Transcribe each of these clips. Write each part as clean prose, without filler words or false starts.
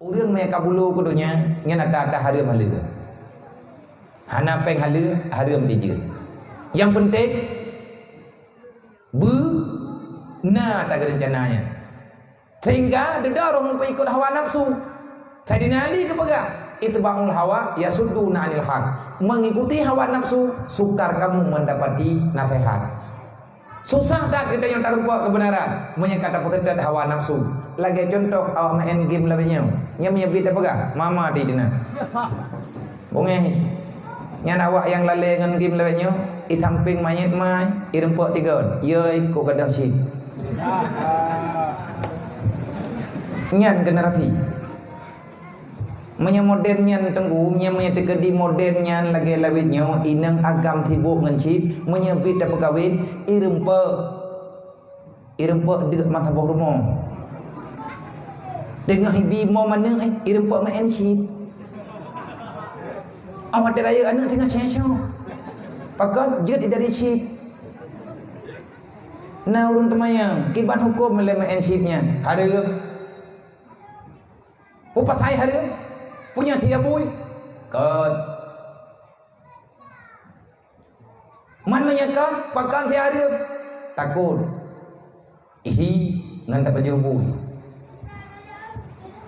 urang me kabulu kudunya ngan ada hareum haleu. Hana peng haleu hareum dijeun. Yang penting benar tak rencananya. Sehingga didorong untuk ikut hawa nafsu. Sayyidina Ali kepegang itba'ul hawa yasudduna 'anil haq. Mengikuti hawa nafsu sukar kamu mendapati nasihat. Susah tak kita yang terlupa kebenaran menyekata pusat hawa nafsu. Lagi contoh awak main game labanya. Nya menyebut apa pegang? Mama di dina. Bungeh. Nya awak yang lalai dengan game labanya, i samping mayat mai, i rempok tiga. Yoi ko kadah si. Nyan generasi. Menya modernnya tenggu, nya menya tegedi modernnya lagi lawitnya inang agam sibuk ngan chip, menya bida pegawai irempe dekat mata bawah rumah. Dengan hibi mau mana irempe main chip. Awak deraya anak tengah cecok. Pakat jet dari chip. Nah urun temayang, kiban hukum melai main chipnya. Harga. Upat saya harga. Punya tiga bui kat man menyeka pakan tiada takut ihi ngan tak baju bui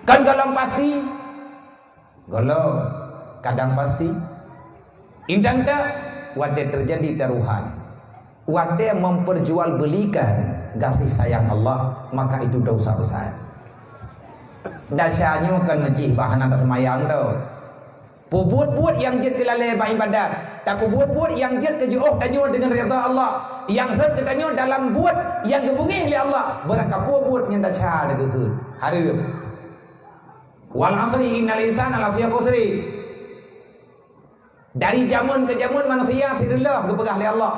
kan galang pasti galau kadang pasti indang tak wade terjadi taruhan wade memperjualbelikan kasih sayang Allah maka itu dosa besar. Dasarnya kan majih bahan atas mayang tau. Buat yang jet kelalai bahan ibadat. Tak buat yang jet kejuh tanyo dengan rida Allah. Yang herd ketanyo dalam buat yang gebungih oleh Allah. Berakap buat yang dasar degeun. Hareup. Wal asri innal insana lafi khusri. Dari zaman ke zaman manusia tirullah kepegah oleh Allah.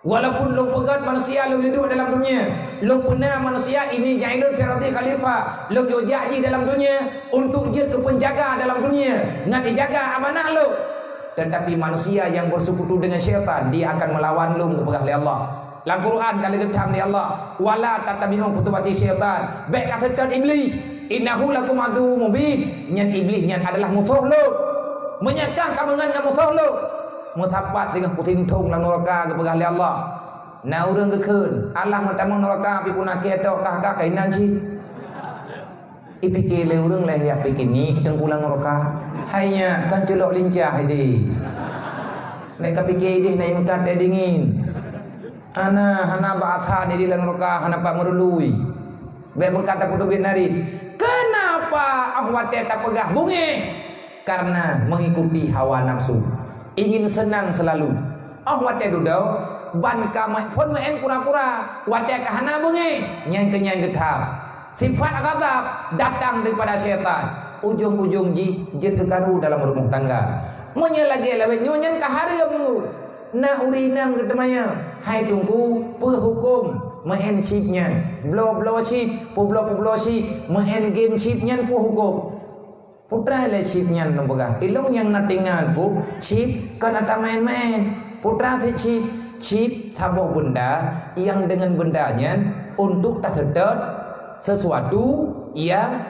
Walaupun lo pegat manusia lo hidup dalam dunia, lo pernah manusia ini jailun firati khalifah, lo jojaji dalam dunia untuk jid ke penjaga dalam dunia, nak dijaga amanah lo. Tetapi manusia yang bersekutu dengan syaitan, dia akan melawan lo kepada Allah. Dalam Quran kali getam ni Allah, wala tatabi'u khutubati syaitan. Baik kata iblis, innahu lakum adu mubin. Nyan iblis nyan adalah musuh lo. Menyakah kamu dengan musuh lo. Mutapat dengan puting tung dalam neraka kepada Allah. Nah urang kekeun, Allah mentamang neraka pi punake tok kah kainan si. Ipikir le urang leh ya pikir ni teng pulang neraka. Hanya kan celok lincah idi. Nek kapikir idih naik mekat dingin. Hana ba'atha di dalam neraka hana pak merului. Be berkata putu bin hari. Kenapa awak tak pegah bungi? Karena mengikuti hawa nafsu. Ingin senang selalu. Wate dudau ban kamai pun main pura-pura. Wate kahana bungi nyang kenyang getap. Sifat ghadab datang daripada syaitan. Ujung-ujung jin kekaru dalam rumah tangga. Monya lagi lawet nyonya kahariam nunggu. Na urinang ketemanya. Hai tunggu perhukum main chipnya. Blow chip, poblo chip, main game chipnya perhukum. Putra le chipnya nombogah. Ilung yang natingan ku chip kan ada main-main. Putra te chip tabuh benda yang dengan bendanya untuk tak terdekat sesuatu yang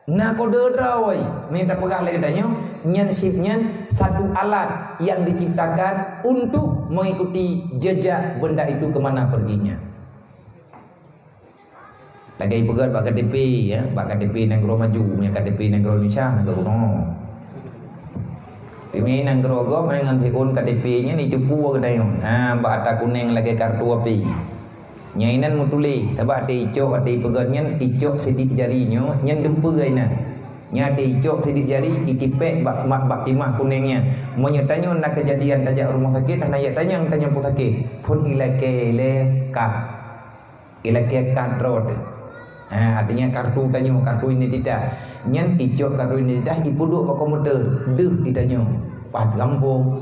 nakode rawai. Minta pegah lagi danyo nyan chipnya satu alat yang diciptakan untuk mengikuti jejak benda itu kemana perginya. Lagi pegat bak KTP ya, bak KTP negara maju, punya KTP negara Indonesia negara kuno. Ini negara gop dengan tikun KTP-nya ni cepu ke dayo. Bak ada kuning lagi kartu api. Nyainan mutuli, sebab ada icok ada pegatnya icok sidik jarinya, nyen dempe gaina. Nya ada icok sidik jari ditipek bak timah kuningnya. Menyertanya nak kejadian tajak rumah sakit, hanya tanya pun sakit. Pun ilake kad road. Artinya kartu tanya kartu ini tidak nyen icok kartu ini tidak dipuduk pak komputer deh ditanya pad kampung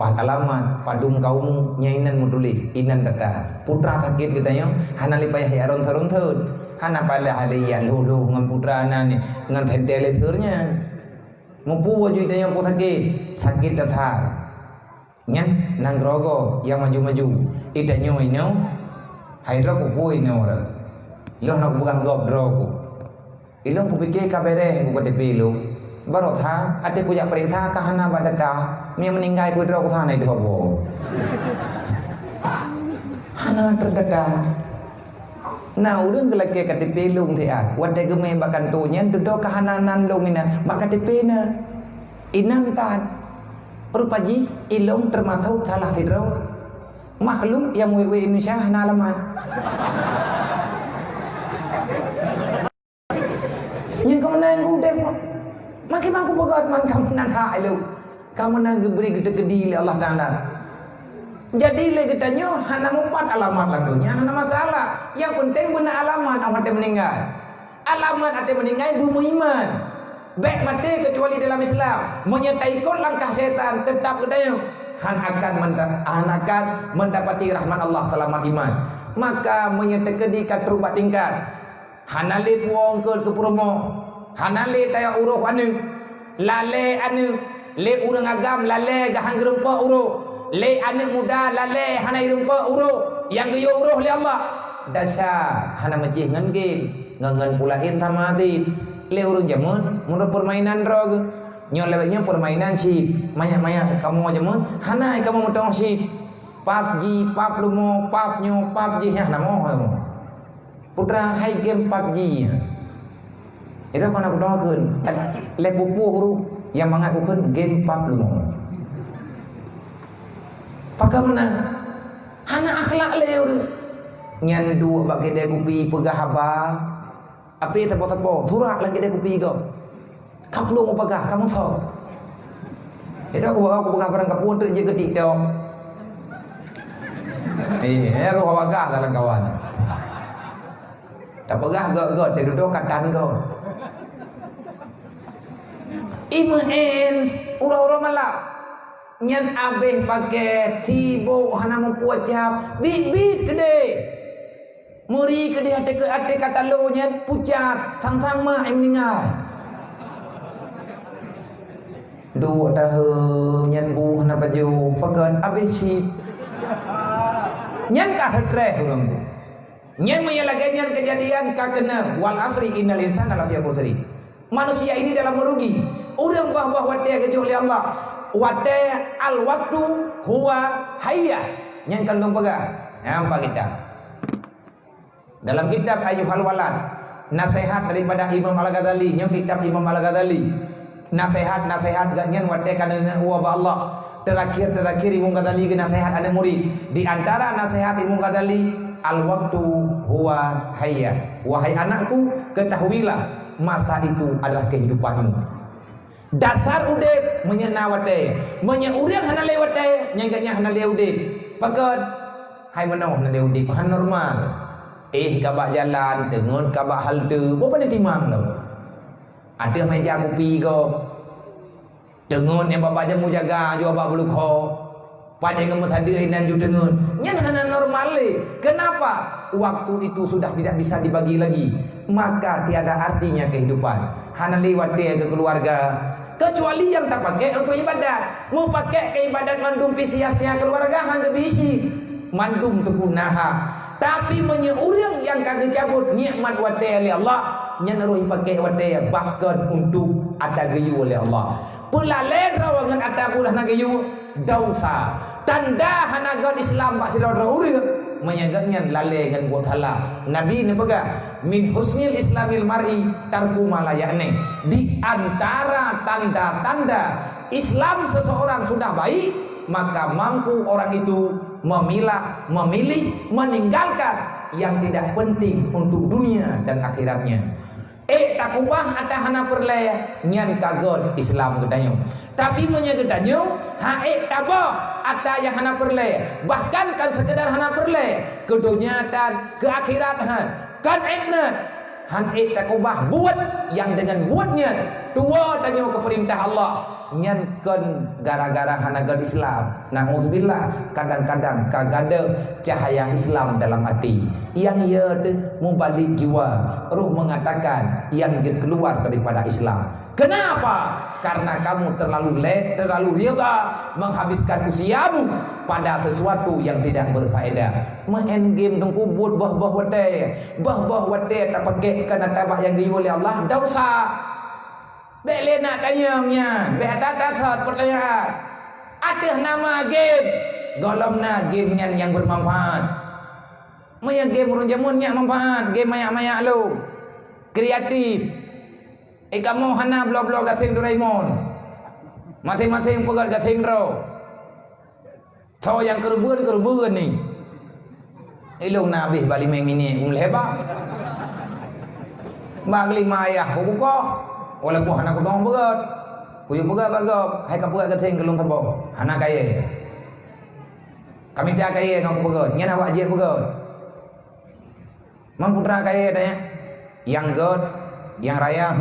pad alamat padum kaum nyainan mutulis inan data putra sakit ditanya hana lipayah ya ron thun hana pada halian lulu ngan putra nani ngan tendele thurnya mampu wajib ditanya pun sakit datar nyen nang grogo yang maju itanya ino haidra ku ino ora. Loh nak bukan gop droku. Ilong ku pikir kabere ku KTP lu. Baru tha ate ku jak perintah ka hana badata. Ni meninggal ku dro ku tha nai dobo. Hana terdata. Nah, urang gelake KTP lung thiat. Wadai geme bakan tu nyen duduk kahananan lung ina. Bak KTP na. Inan tan. Rupaji ilong termasuk salah tidro. Makhluk yang wewe Indonesia hana alamat. Nyen kau menang ku dep. Makin mangku pegat man kamu nan ha lu. Kamu nan geberi gede-gede Allah Taala. Jadi le katanya hana empat alamat lagunya hana masalah. Yang penting benar alamat awak meninggal. Alamat ate meninggal bumi iman. Baik mati kecuali dalam Islam. Menyertai ikut langkah setan tetap katanya han akan mendapati rahmat Allah selamat iman. Maka menyertai di katrubat tingkat. Hanale puang ke promo. Hanale taya uruh anu. Lale anu. Le urang agam lale gahang gerempa uruh. Le anak muda lale hana irumpa uruh yang geyo uruh le Allah dasar hana macih ngan game ngan pulain tamati le urun jamun mun permainan drog nyon lewatnya permainan si maya kamu jamun hana kamu mutong si PUBG pap lumo pap nyo PUBG hana mo putra hai game PUBG itu kana ku dongkeun le pupuh huru yang mangat ku keun game pap lumo pakamna hana akhlak leur nyan dua bak gede kupi pegah haba api tepo-tepo turak lagi gede kupi go kaplu mau pegah kamu tahu itu aku pegah barang kapun tu je gede dong roh pegah dalam kawan tak pegah go dia duduk katan go iman ura-ura malak nyan abeh pakai tibo hana mempuat jap bit gede muri gede ate kata lo nyan pucat tang mah em meninggal 2 tahun nyan bu hana baju pakan abeh si nyan ka stres urang tu nyan maya lagi nyan kejadian ka kena wal asri innal insana lafi khusri manusia ini dalam merugi urang bah wate kejo oleh Allah wadai al waktu huwa hayya yang kandung pegang apa kitab dalam kitab Ayyuhal Walad nasihat daripada Imam Al-Ghazali yang kitab Imam Al-Ghazali nasihat gak nyen wadai kana huwa Allah terakhir Imam Ghazali ke nasihat ada murid di antara nasihat Imam Ghazali al waktu huwa hayya wahai anakku ketahuilah masa itu adalah kehidupanmu dasar udip menyena wate urang hana le wate nyangganya hana le udip pakat hai menau hana le udip han normal kabak jalan tengun kabak halte apa ni timang lo ada meja kopi go tengun yang bapak jamu jaga jo bapak bulu kho pada ngemut hadir dan ju tengun nyan hana normal le kenapa waktu itu sudah tidak bisa dibagi lagi maka tiada artinya kehidupan hana lewat dia ke keluarga kecuali yang tak pakai untuk ibadat mau pakai ke ibadat mandum sia-sia keluarga hang bisi mandum tukunaha tapi menyeurang yang kagak cabut nikmat wate oleh Allah nyeneruhi pakai wate bahkan untuk ada gayu oleh Allah pelalen rawangan ada pula na gayu dosa tanda hanagan Islam pak sira urang menyaganya lale dengan buat halal Nabi ini pega min husnil islamil mar'i tarku malayane di antara tanda-tanda Islam seseorang sudah baik maka mampu orang itu memilih meninggalkan yang tidak penting untuk dunia dan akhiratnya tak ubah atau hana perlaya nyan kagon Islam gedanyo tapi menyegedanyo tabah atau yang hana perlaya bahkan kan sekedar hana perlaya ke dunia dan ke akhirat kan etnat tak ubah buat yang dengan buatnya tua tanyo ke perintah Allah nyan kan gara-gara hana god Islam Na'udzubillah, kadang-kadang kagak ada cahaya Islam dalam hati. Yang ia mubalik jiwa, ruh mengatakan yang dia keluar daripada Islam. Kenapa? Karena kamu terlalu rela menghabiskan usiamu pada sesuatu yang tidak berfaedah. Main game tengkubut bah-bah wate tak pakai kena tabak yang diuli Allah dosa. Bek nak tanyanya, bek tak pertanyaan. Ada nama game, golongna game yang bermanfaat. Maya game urang jamunnya manfaat, game mayak-mayak lu. Kreatif. Kamu hana blog-blog gathing Doraemon. Masing-masing pegat gathing ro. So yang kerubuan ni. Ilung nabi bali mengini hebat. Bagli mayah buka. Walaupun hana ku dong pegat. Kuyu pegat bagop, hai ka pegat gathing kelung tabo. Hana kaya. Kami tak kaya ngau pegat. Nyen awak je pegat. Mamputra kaya tanya. Yang god, yang raya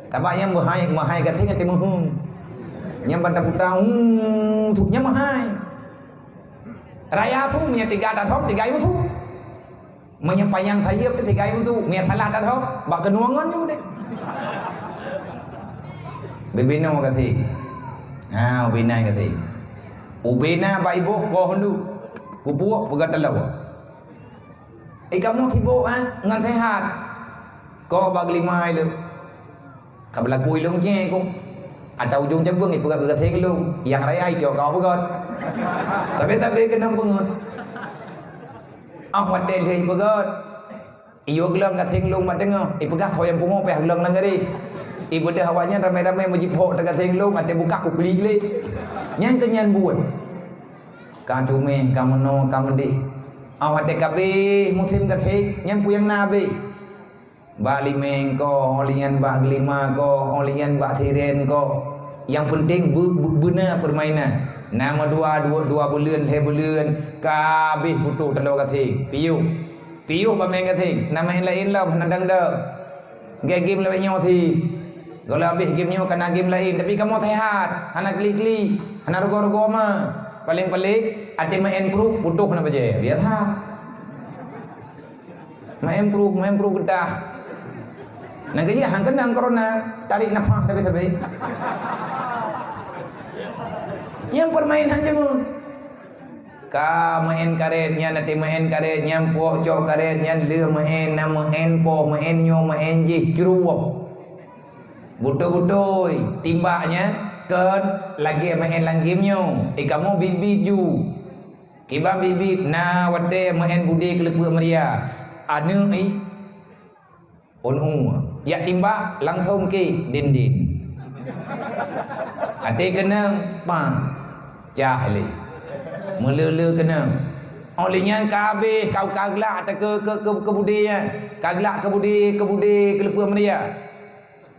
Tabak yang mahai gathing ati Yang pada putar thuknya mahai. Raya tu punya 3 dathop 3 ibu tu. Menyepayang thayep 3 ibu tu. Mia salah dathop, bak kenuangan je bude. Bebino gathing. Ubina gathing. Ubina ba ibu ko hlu. Kubuak pegat telau. Kamu sibuk ngan sehat. Kau bag 5 itu. Kabla kui lung je ku. Ada ujung cabang ibu pegat gathing lu. Yang raya ikut kau pegat. Tapi kena pengut. Awak del hei pegat. Iyo gelang gathing lu matengah. Pegat kau yang pungo pe gelang lang gari. Ibu dah awaknya ramai-ramai menjipok dekat gathing ada buka ku klik. Yang kenyan buat. Ka tume kamu no kamu di. Awak dekabe musim gathing yang puyang nabi. Bak limeng ko, olian bak gelima ko, olian bak thiren ko. Yang penting benar permainan. Nama dua bulan, 3 bulan, kabeh butuh telur gathing. Piu pemain gathing. Nama yang lain lah menadang dah. Game lebih nyothi. Kalau habis game nyo kena game lain, tapi kamu sehat, anak klik, anak rugo-rugo mah. Paling-paling ada main pro butuh nak baca. Dia tak. Main pro gedah. Nak kerja hang kena corona, tarik nafas tapi. Yang permainan je mu. Ka main karetnya nanti main karet yang poh cok karet yang le main nama main po main nyo main je jeruap. Butuh timbaknya kan lagi main game nyo. Kamu bibit ju. Kibam bibit na wade main budi kelepuk Maria. Anu ya timbak langsung ke din. Ate kena jahli. Melele kena. Olehnya kabeh kau kaglak ke budinya. Kaglak ke budi kelepuk Maria.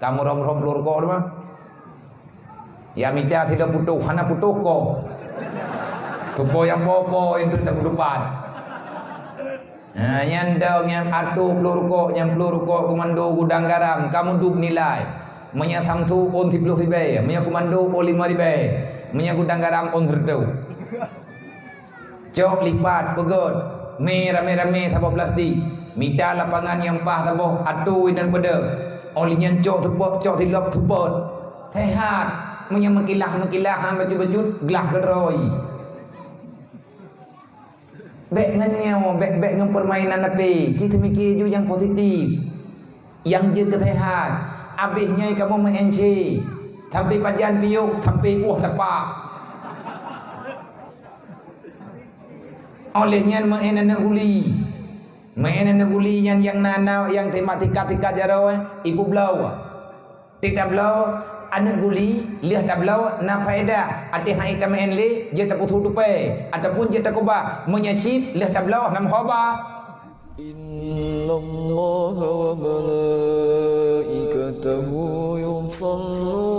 Kamu rom pelur ko mah. Ya minta tidak putuh, hana putuh ko. Tupo yang bobo itu tak depan. Yang dong yang atu pelur ko komando gudang garam, kamu duk nilai. Menya samsu on 10 ribu, menya komando on 5 ribu, menya gudang garam on 100. Cok lipat pegot, merah-merah tabo plastik. Minta lapangan yang pah tabo atu dan peda. Olehnya cok tilap tebot. Sehat. Menya mekilah baju-baju gelah geroi. Bek nganyo, bek ngan permainan api. Kita mikir ju yang positif. Yang je kesehat. Abisnya kamu mengenci. Sampai pajan piuk, sampai tepak. Olehnya mengenan uli. Main neguli yang nana yang tematika jaro ibu blau. Tidak blau anak guli lihat tak blau na faedah ati hai tamen le je tak putu tupe ataupun je tak koba menyacip lihat tak blau nam khoba. Innallaha wa malaikatahu yusalluna